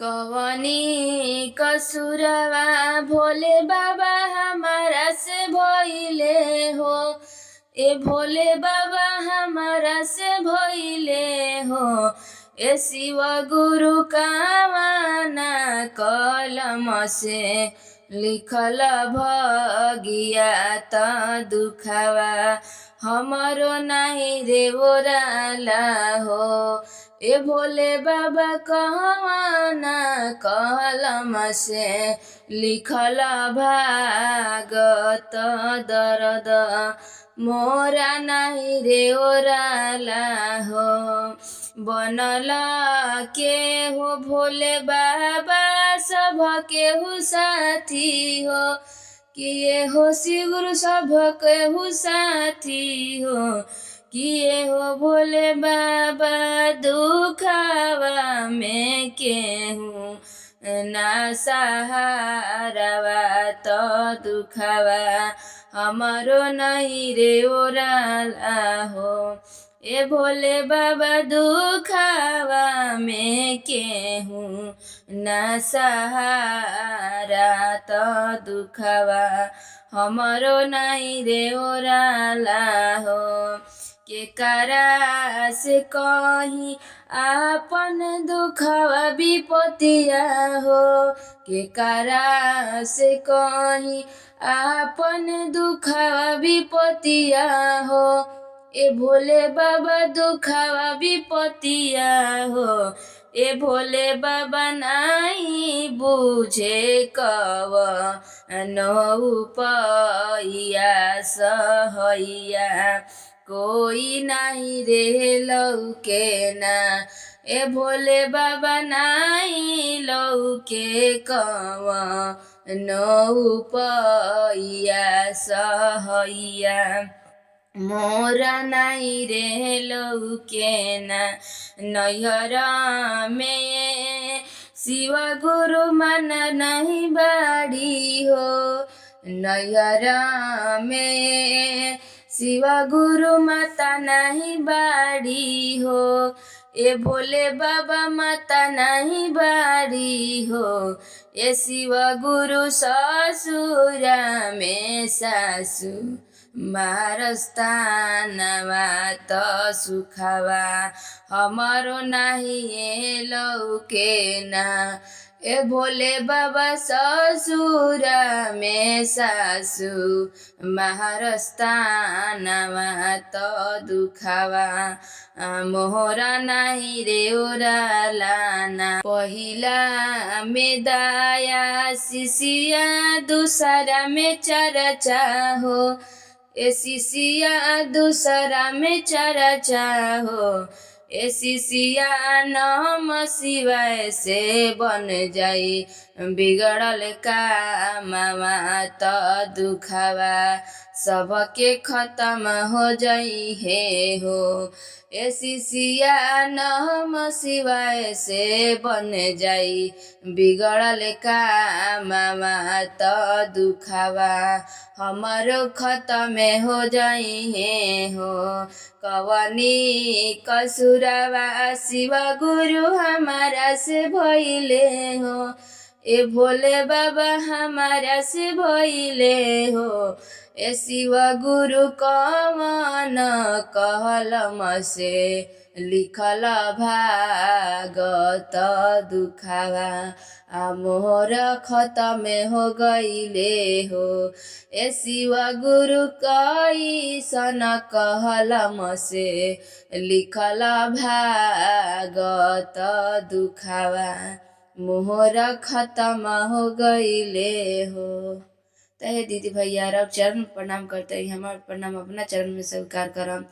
कवनी कसुरवा भोले बाबा हमारा से भइले हो। ए भोले बाबा हमारा से भइले हो। ए शिव गुरु कामना कलम से लिखल भगिया त दुखावा हमारो नहीं रे ओराला हो। ए भोले बाबा कहवाना कलम से लिखल भागत दर्द मोरा नहीं रे ओराला हो। बनल के हो भोले बाबा सब केहू साथी हो। किए हो शिव सब केहू साथी हो। किए हो भोले बाबा दुखावा में केहू ना सहारावा तो दुखावा हमारो नहीं रे ओराला हो। ए भोले बाबा दुखावा में केहू ना सहारा तो दुखावा हमारो नहीं रे ओराला हो। के करा से कहीं आपन दुखवा विपतिया हो। के करा से कहीं आपन दुखवा विपतिया हो। ए भोले बाबा दुखवा विपतिया हो। ए भोले बाबा नहीं बुझे कव नौपैया सहैया कोई नहीं रे लौके ना। ए भोले बाबा नहीं लौके कव नौपैया सहैया मोरा नहीं रे लौके ना। नैहर में शिव गुरु मन नहीं बाड़ी हो। नैहर में शिव गुरु माता नहीं बाड़ी हो। ए भोले बाबा माता नहीं बाड़ी हो। ए शिव गुरु ससुरा में सासु मारस्तानवा तो सुखावा हमारो नहीं लौके ना। ए भोले बाबा ससुरा में सासु महारस्तानवा तो दुखावा मोहरा नहीं रे ओराला ना। पहिला में दाया शिशिया दूसरा में चर्चा हो। ए शिशिया दूसरा में चर्चा हो। ए शिशिया नम शिवाय से बन जाई बिगड़ल कामवा तो दुखावा सबके खत्म हो जाई हे हो। ए शिशिया नम शिवाय से बन जाई बिगड़ल कामवा तो दुखावा हमारो खत्म हो जाई हे हो। कवनी कसुरवा शिव गुरु हमारा से भइले हो। ए भोले बाबा हमारा से भइले हो। ए शिव गुरु कवन कलम से लिखल भागत दुखावा मोर खत्म हो गईले हो। ए शिव गुरु कैसन कलम से लिखल भागत दुखावा मोहर खत्म हो गईले हो। तो हे दीदी भैया रब चरण प्रणाम करते हैं। हमारे प्रणाम अपना चरण में स्वीकार करम।